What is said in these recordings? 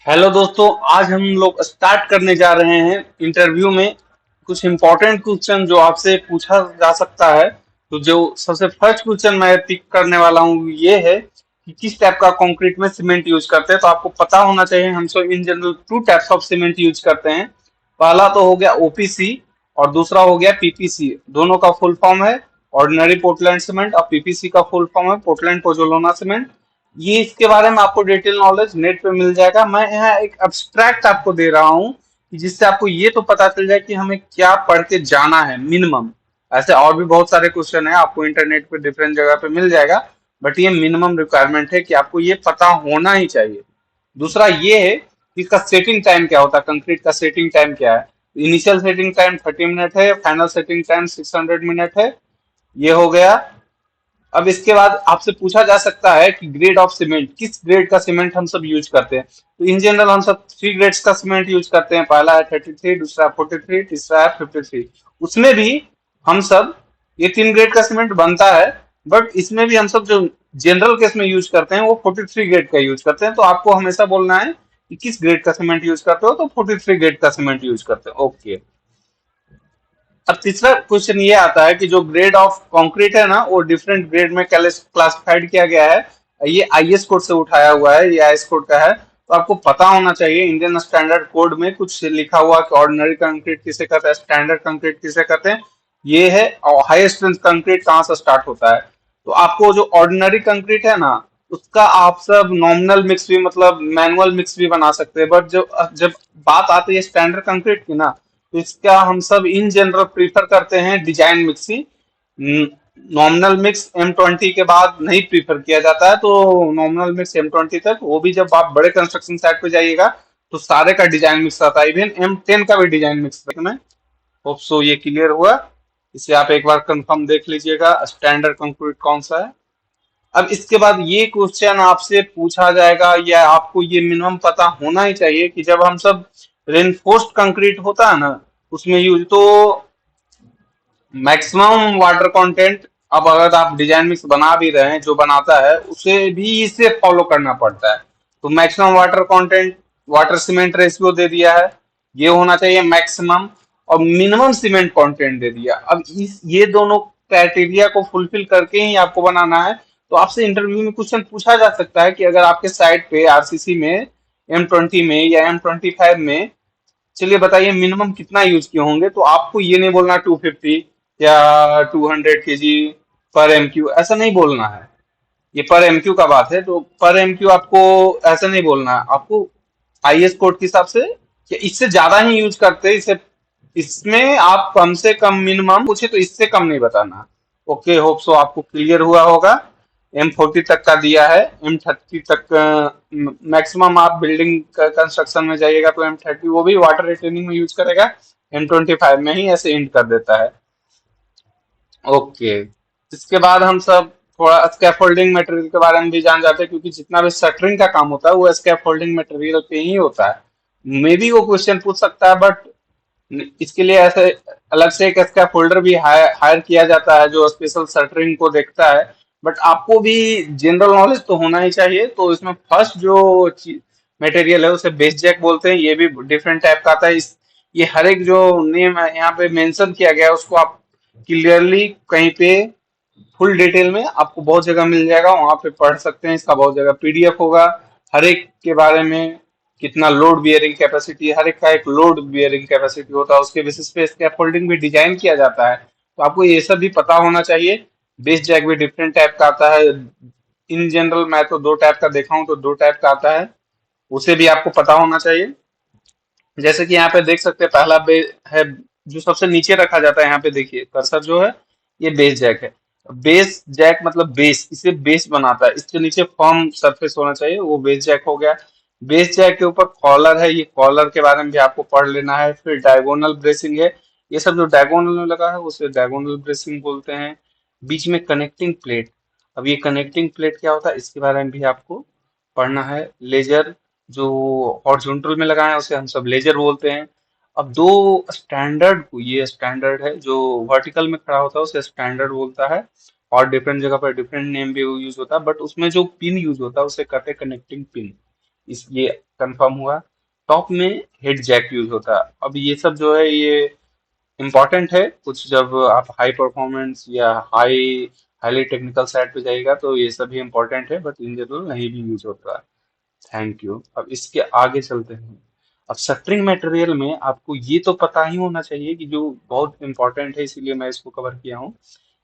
Hello दोस्तों, आज हम लोग स्टार्ट करने जा रहे हैं इंटरव्यू में कुछ इम्पोर्टेंट क्वेश्चन जो आपसे पूछा जा सकता है। तो जो सबसे फर्स्ट क्वेश्चन मैं पिक करने वाला हूँ ये है कि किस टाइप का कंक्रीट में सीमेंट यूज करते हैं। तो आपको पता होना चाहिए हम सब in general two types of cement use करते हैं। पहला तो हो गया ओपीसी और दूसरा हो गया पीपीसी। दोनों का फुल फॉर्म है ऑर्डिनरी पोर्टलैंड सीमेंट और पीपीसी का फुल फॉर्म है पोर्टलैंड पोजोलाना सीमेंट। ये इसके बारे में आपको डिटेल नॉलेज नेट पे मिल जाएगा। मैं यहाँ एक एब्स्ट्रैक्ट आपको दे रहा हूँ कि जिससे आपको ये तो पता चल जाए कि हमें क्या पढ़ के जाना है मिनिमम। ऐसे और भी बहुत सारे क्वेश्चन है, आपको इंटरनेट पे डिफरेंट जगह पे मिल जाएगा, बट ये मिनिमम रिक्वायरमेंट है कि आपको ये पता होना ही चाहिए। दूसरा ये है कि इसका सेटिंग टाइम क्या होता है, कंक्रीट का सेटिंग टाइम क्या है। इनिशियल सेटिंग टाइम 30 मिनट है, फाइनल सेटिंग टाइम 600 मिनट है। ये हो गया। अब इसके बाद आपसे पूछा जा सकता है कि ग्रेड ऑफ सीमेंट, किस ग्रेड का सीमेंट हम सब यूज करते हैं। तो इन जनरल हम सब थ्री ग्रेड्स का सीमेंट यूज करते हैं। पहला है 33, दूसरा है 43, तीसरा है 53। उसमें भी हम सब ये तीन ग्रेड का सीमेंट बनता है, बट इसमें भी हम सब जो जनरल केस में यूज करते हैं वो 43 ग्रेड का यूज करते हैं। तो आपको हमेशा बोलना है कि किस ग्रेड का सीमेंट यूज करते हो, तो 43 ग्रेड का सीमेंट यूज करते हो। ओके। अब तीसरा क्वेश्चन ये आता है कि जो ग्रेड ऑफ कंक्रीट है ना, वो डिफरेंट ग्रेड में क्लासिफाइड किया गया है। ये आईएस कोड से उठाया हुआ है, ये आईएस कोड का है। तो आपको पता होना चाहिए इंडियन स्टैंडर्ड कोड में कुछ लिखा हुआ कि ऑर्डिनरी कंक्रीट किसे कहते हैं, स्टैंडर्ड कंक्रीट किसे कहते हैं। ये है और हाई स्ट्रेंथ कंक्रीट कहाँ से स्टार्ट होता है। तो आपको जो ऑर्डिनरी कंक्रीट है ना, उसका आप सब नॉमिनल मिक्स भी मतलब मैनुअल मिक्स भी बना सकते हैं, बट जो जब बात आती है स्टैंडर्ड कंक्रीट की ना, तो इसका हम सब इन जनरल प्रीफर करते हैं डिजाइन मिक्स ही। नॉमिनल मिक्स M20 के बाद नहीं प्रीफर किया जाता है। तो नॉमिनल मिक्स M20 तक, वो भी जब आप बड़े कंस्ट्रक्शन साइट पे जाइएगा तो सारे का डिजाइन मिक्स आता है, इवन M10 का भी डिजाइन मिक्स में। होप सो ये क्लियर हुआ। इसे आप एक बार कंफर्म देख लीजिएगा स्टैंडर्ड कंक्रीट कौन सा है। अब इसके बाद ये क्वेश्चन आपसे पूछा जाएगा, या आपको ये मिनिमम पता होना ही चाहिए कि जब हम सब रेनफोर्स्ड कंक्रीट होता है ना, उसमें यूज तो मैक्सिमम वाटर कंटेंट। अब अगर आप डिजाइन मिक्स बना भी रहे हैं, जो बनाता है उसे भी इसे फॉलो करना पड़ता है। तो maximum water content, water cement ratio दे दिया है, ये होना चाहिए मैक्सिमम। और मिनिमम सीमेंट कंटेंट दे दिया। अब इस ये दोनों क्राइटेरिया को फुलफिल करके ही आपको बनाना है। तो आपसे इंटरव्यू में क्वेश्चन पूछा जा सकता है कि अगर आपके साइट पे आरसीसी में M20 में या M25 में, चलिए बताइए मिनिमम कितना यूज किए होंगे। तो आपको ये नहीं बोलना 250 या 200 kg पर एमक्यू, ऐसा नहीं बोलना है। ये पर एमक्यू का बात है, तो पर एमक्यू आपको ऐसा नहीं बोलना है। आपको आईएस कोड के हिसाब से या इससे ज्यादा ही यूज करते हैं इसे, इसमें आप कम से कम मिनिमम पूछे तो इससे कम नहीं बताना। ओके, होप सो आपको क्लियर हुआ होगा। M40 तक का दिया है, M30 तक मैक्सिमम। आप बिल्डिंग कंस्ट्रक्शन में जाइएगा तो M30 वो भी वाटर रिटेनिंग में यूज करेगा, M25 में ही ऐसे एंड कर देता है। ओके। इसके बाद हम सब थोड़ा स्कैफोल्डिंग मटेरियल के बारे में भी जान जाते हैं, क्योंकि जितना भी शटरिंग का काम होता है वो स्कैफोल्डिंग मटेरियल पे ही होता है। मे बी वो क्वेश्चन पूछ सकता है, बट इसके लिए ऐसे अलग से एक इसका फोल्डर भी हायर किया जाता है जो स्पेशल शटरिंग को देखता है। बट आपको भी जनरल नॉलेज तो होना ही चाहिए। तो इसमें फर्स्ट जो मटेरियल है उसे बेस जैक बोलते हैं। ये भी डिफरेंट टाइप का आता है। इस ये हर एक जो नेम है यहाँ पे मेंशन किया गया है उसको आप क्लियरली कहीं पे फुल डिटेल में आपको बहुत जगह मिल जाएगा, वहां पे पढ़ सकते हैं। इसका बहुत जगह पीडीएफ होगा हर एक के बारे में, कितना लोड बियरिंग कैपेसिटी, हर एक का एक लोड बियरिंग कैपेसिटी होता है, उसके बेसिस पे स्कैफोल्डिंग भी डिजाइन किया जाता है। तो आपको ये सब भी पता होना चाहिए। बेस जैक भी डिफरेंट टाइप का आता है। इन जनरल मैं तो दो टाइप का देखा हूँ, तो दो टाइप का आता है, उसे भी आपको पता होना चाहिए। जैसे कि यहाँ पे देख सकते हैं, पहला है जो सबसे नीचे रखा जाता है। यहाँ पे देखिए कर्सर जो है, ये बेस जैक है। बेस जैक मतलब बेस, इसे बेस बनाता है, इसके नीचे फर्म सरफेस होना चाहिए, वो बेस जैक हो गया। बेस जैक के ऊपर कॉलर है, ये कॉलर के बारे में भी आपको पढ़ लेना है। फिर डायगोनल ब्रेसिंग है, ये सब जो डायगोनल में लगा है उसे डायगोनल ब्रेसिंग बोलते हैं। बीच में कनेक्टिंग प्लेट, अब ये कनेक्टिंग प्लेट क्या होता है इसके बारे में भी आपको पढ़ना है। लेजर जो हॉरिजॉन्टल में लगाए हैं उसे हम सब लेजर बोलते हैं। अब दो स्टैंडर्ड को, ये स्टैंडर्ड है, जो वर्टिकल में खड़ा होता है उसे स्टैंडर्ड बोलता है। और डिफरेंट जगह पर डिफरेंट नेम भी यूज होता है, बट उसमें जो पिन यूज होता है उसे कहते हैं कनेक्टिंग पिन। ये कंफर्म हुआ। टॉप में हेड जैक यूज होता है। अब ये सब जो है ये इम्पॉर्टेंट है कुछ, जब आप हाई परफॉर्मेंस या हाईली टेक्निकल साइड पे जाइएगा तो ये सभी इम्पोर्टेंट है, बट इन जनरल नहीं भी यूज होता है। Thank you. अब इसके आगे चलते हैं। अब शटरिंग मटेरियल में आपको ये तो पता ही होना चाहिए कि जो बहुत इंपॉर्टेंट है, इसीलिए मैं इसको कवर किया हूँ।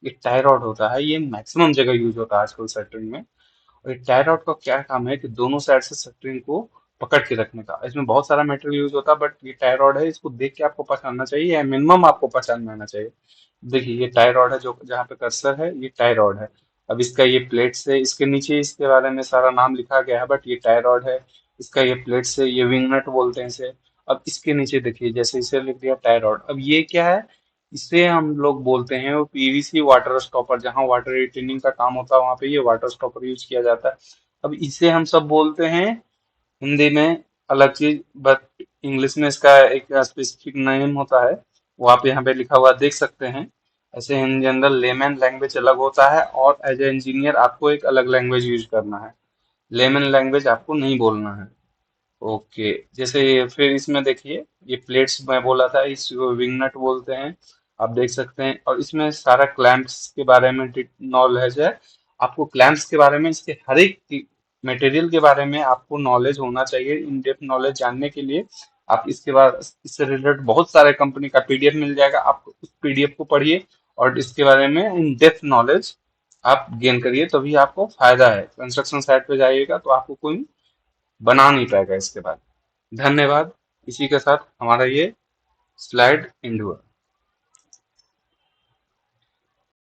ये टाई रॉड होता है, ये मैक्सिमम जगह यूज होता है आजकल शटरिंग में। और ये टाई रॉड का क्या काम है कि दोनों साइड से शटरिंग को पकड़ के रखने का। इसमें बहुत सारा मटेरियल यूज होता है, बट ये टाई रॉड है, इसको देख के आपको पहचानना चाहिए, या मिनिमम आपको पहचान में आना चाहिए। देखिए ये टाई रॉड है, जो जहाँ पे कर्सर है ये टाई रॉड है। अब इसका ये प्लेट से, इसके नीचे इसके बारे में सारा नाम लिखा गया है, बट ये टाई रॉड है। इसका ये प्लेट से, ये विंग नट बोलते हैं इसे। अब इसके नीचे देखिए, जैसे इसे लिख दिया टाई रॉड, अब ये क्या है, इसे हम लोग बोलते हैं वो पीवीसी वाटर स्टॉपर। जहाँ वाटर रिटेनिंग का काम होता है वहां पे ये वाटर स्टॉपर यूज किया जाता है। अब इसे हम सब बोलते हैं हिंदी में अलग चीज, बट इंग्लिश में इसका एक स्पेसिफिक नेम होता है, वो आप यहाँ पे लिखा हुआ देख सकते हैं। ऐसे इन जनरल लेमन लैंग्वेज अलग होता है, और एज ए इंजीनियर आपको एक अलग लैंग्वेज यूज करना है। लेमन लैंग्वेज आपको नहीं बोलना है। ओके, जैसे फिर इसमें देखिए, ये प्लेट्स मैं बोला था, इसको विंग नट बोलते हैं। आप देख सकते हैं, और इसमें सारा क्लैंप्स के बारे में नॉलेज है। आपको क्लैंप्स के बारे में, इसके हर एक मटेरियल के बारे में आपको नॉलेज होना चाहिए। इन डेप्थ नॉलेज जानने के लिए आप इसके बाद, इससे रिलेटेड बहुत सारे कंपनी का पीडीएफ मिल जाएगा, आप उस पीडीएफ को पढ़िए और इसके बारे में इन डेप्थ नॉलेज आप गेन करिए, तभी आपको फायदा है। कंस्ट्रक्शन साइट पे जाइएगा तो आपको कोई बना नहीं पाएगा इसके बाद। धन्यवाद। इसी के साथ हमारा ये स्लाइड एंड हुआ।